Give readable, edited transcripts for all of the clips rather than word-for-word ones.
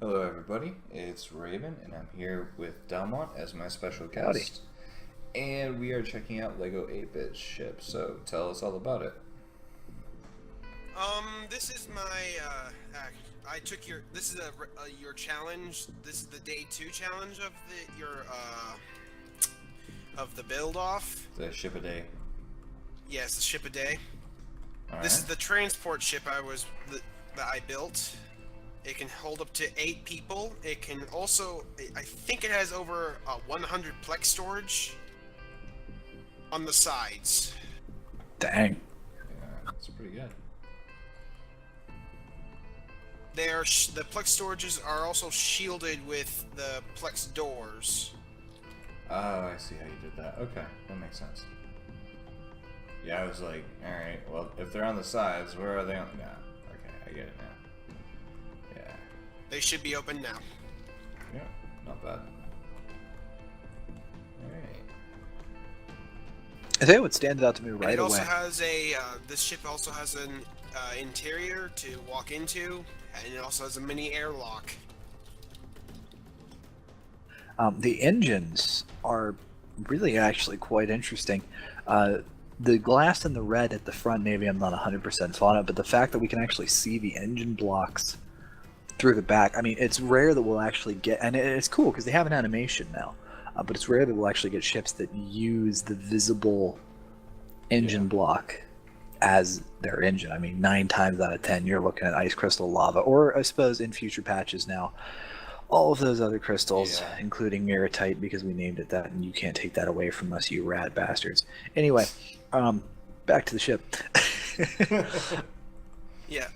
Hello everybody, it's Raven and I'm here with Delmont as my special Howdy. guest. And we are checking out Lego 8-bit ship, so tell us all about it. This is my, I took your, this is your challenge, this is the day 2 challenge of of the build off. The ship a day. Yes, the ship a day. Alright. This is the transport ship that I built. It can hold up to 8 people. It can also, I think it has over 100 plex storage on the sides. Dang. Yeah, that's pretty good. The plex storages are also shielded with the plex doors. Oh, I see how you did that. Okay, that makes sense. Yeah, I was like, alright, well, if they're on the sides, where are they on the... Nah, okay, I get it now. Yeah. They should be open now. Yeah, not bad. Alright. I think what stands out to me right It also away. has a, this ship also has an interior to walk into, and it also has a mini airlock. The engines are really actually quite interesting. The glass and the red at the front, maybe I'm not 100% on it, but the fact that we can actually see the engine blocks through the back, I mean, it's rare that we'll actually get, and it's cool because they have an animation now, but it's rare that we'll actually get ships that use the visible engine block as their engine. I mean, 9 times out of 10, you're looking at ice crystal lava, or I suppose in future patches now, all of those other crystals, including Mirrortite, because we named it that, and you can't take that away from us, you rad bastards. Anyway, back to the ship. Yeah,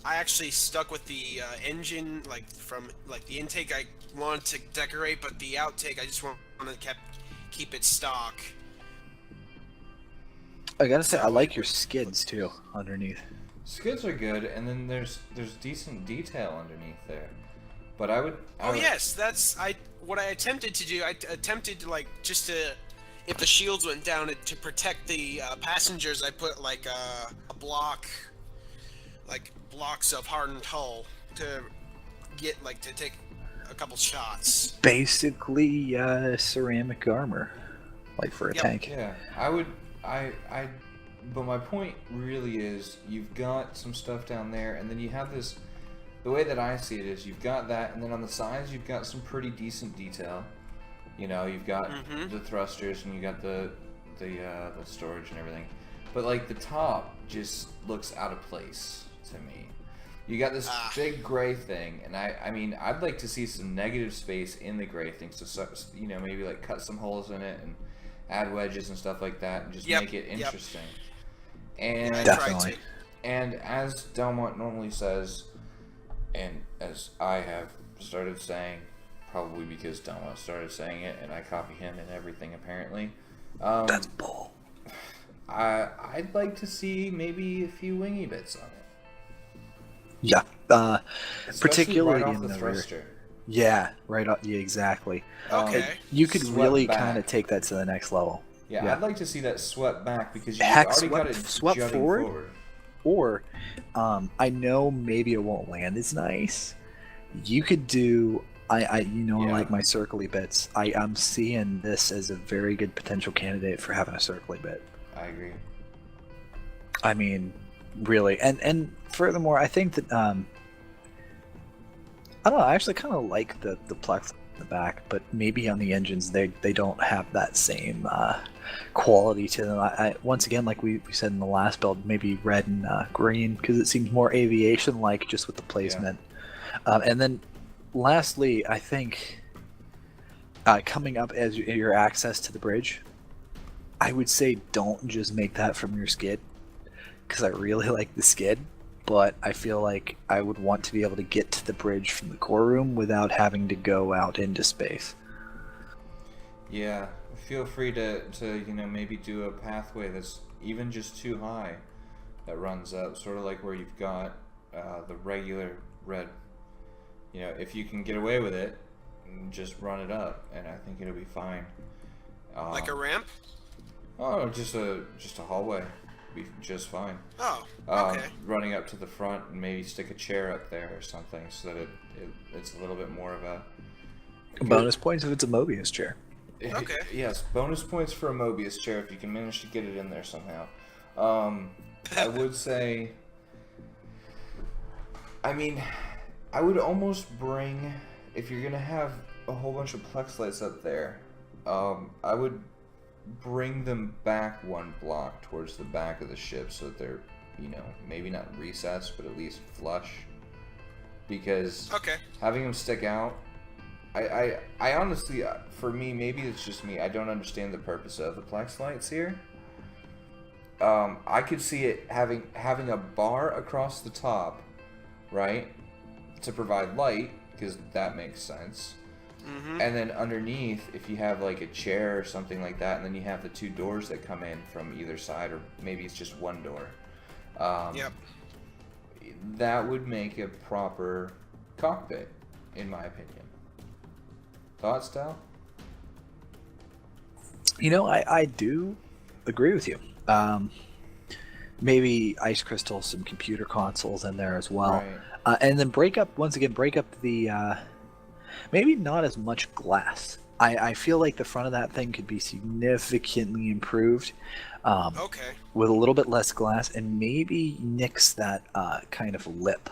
I actually stuck with the engine, from the intake I wanted to decorate, but the outtake I just wanted to keep it stock. I gotta say, I like your skids too underneath. Skids are good, and then there's decent detail underneath there. But Yes, that's what I attempted to do. I attempted to if the shields went down to protect the passengers, I put a blocks of hardened hull to get to take a couple shots. Basically, ceramic armor, like for a tank. Yeah, but my point really is, you've got some stuff down there, and then you have this. The way that I see it is, you've got that, and then on the sides, you've got some pretty decent detail. You know, you've got the thrusters, and you got the storage and everything. But like the top just looks out of place to me. You got this big gray thing, and I mean, I'd like to see some negative space in the gray thing. So you know, maybe like cut some holes in it and add wedges and stuff like that, and just make it interesting. And definitely. And as Delmont normally says, and as I have started saying, probably because Delmont started saying it, and I copy him in everything apparently. That's bull. I'd like to see maybe a few wingy bits on it. Yeah, particularly right off in the thruster. rear. Yeah, right off. Yeah, exactly. Okay. You could really back. kind of take that to the next level. Yeah, I'd like to see that swept back, because you've Heck, already got it swept jutting forward. Or, I know maybe it won't land as nice. You could do, like my circly bits. I'm seeing this as a very good potential candidate for having a circly bit. I agree. I mean, really, and furthermore, I think that I don't know. I actually kind of like the plex in the back, but maybe on the engines they don't have that same quality to them. I once again, like we said in the last build, maybe red and green, because it seems more aviation-like just with the placement. And then lastly, I think coming up as your access to the bridge, I would say don't just make that from your skid, because I really like the skid, but I feel like I would want to be able to get to the bridge from the core room without having to go out into space. Yeah, feel free to maybe do a pathway that's even just too high, that runs up, sort of like where you've got the regular red. You know, if you can get away with it, just run it up, and I think it'll be fine. Like a ramp? Oh, just a hallway. be just fine. Oh, okay. Running up to the front and maybe stick a chair up there or something so that it's a little bit more of a... Bonus points if it's a Mobius chair. Okay. Yes, bonus points for a Mobius chair if you can manage to get it in there somehow. I would say... I mean, I would almost bring... If you're going to have a whole bunch of Plex lights up there, I would bring them back one block towards the back of the ship so that they're, you know, maybe not recessed, but at least flush. Because having them stick out, I honestly, for me, maybe it's just me, I don't understand the purpose of the Plex lights here. I could see it having a bar across the top, right, to provide light, because that makes sense. And then underneath, if you have like a chair or something like that, and then you have the two doors that come in from either side, or maybe it's just one door. That would make a proper cockpit, in my opinion. Thoughts, Dal? You know, I do agree with you. Maybe ice crystals, some computer consoles in there as well. Right. And then break up the... maybe not as much glass. I feel like the front of that thing could be significantly improved. With a little bit less glass, and maybe nix that kind of lip.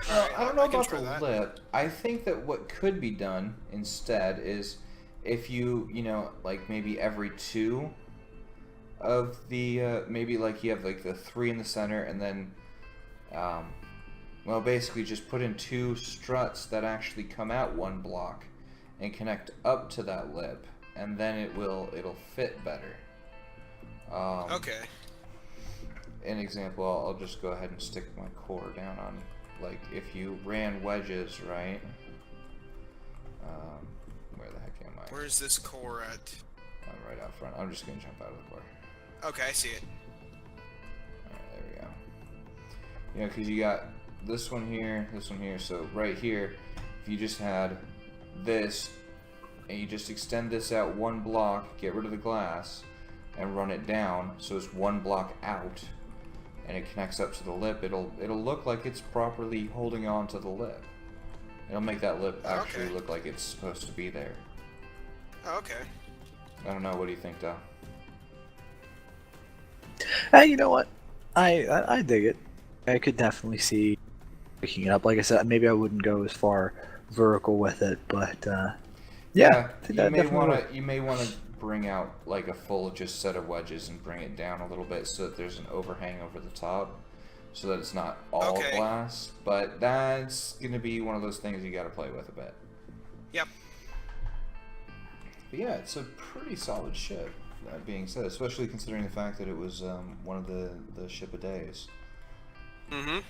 Well, I don't know about the lip. I think that what could be done instead is if you know, like maybe every two of the, maybe like you have like the three in the center, and then, well, basically just put in two struts that actually come out one block and connect up to that lip, and then it'll fit better. An example, I'll just go ahead and stick my core down on, like, if you ran wedges, right? Where the heck am I? Where's this core at? I'm right out front. I'm just gonna jump out of the core. Okay, I see it. Alright, there we go. You know, because you got this one here, so right here, if you just had this, and you just extend this out one block, get rid of the glass, and run it down, so it's one block out, and it connects up to the lip, it'll look like it's properly holding on to the lip. It'll make that lip actually look like it's supposed to be there. Okay. I don't know, what do you think, Dal? You know what? I dig it. I could definitely see picking it up. Like I said, maybe I wouldn't go as far vertical with it, but yeah, you may want to bring out like a full just set of wedges and bring it down a little bit so that there's an overhang over the top, so that it's not all glass. But that's gonna be one of those things you got to play with a bit. Yep. But yeah, it's a pretty solid ship. That being said, especially considering the fact that it was one of the ship a days. And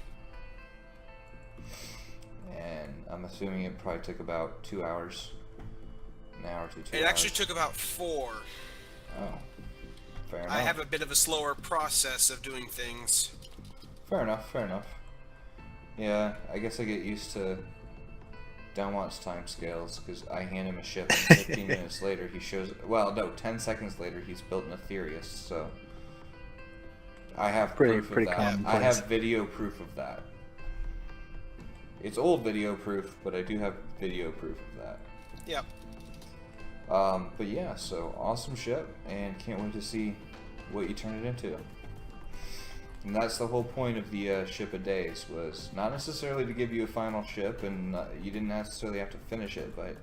I'm assuming it probably took about 2 hours. An hour to 2 hours. It actually took about 4. Oh. Fair enough. I have a bit of a slower process of doing things. Fair enough, fair enough. Yeah, I guess I get used to Delmont's time scales, because I hand him a ship and 15 minutes later he shows... Well, no, 10 seconds later he's built an Aetherius, so... I have proof of that. I have video proof of that. It's old video proof, but I do have video proof of that. Yep. But yeah, so awesome ship, and can't wait to see what you turn it into. And that's the whole point of the ship a days, was not necessarily to give you a final ship, and you didn't necessarily have to finish it, but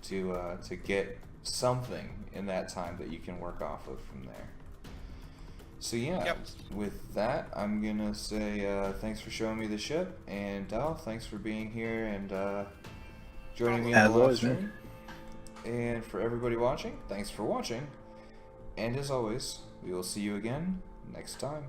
to get something in that time that you can work off of from there. So yeah, with that, I'm gonna say thanks for showing me the ship, and Dal, thanks for being here and joining me on the live stream. And for everybody watching, thanks for watching, and as always, we will see you again next time.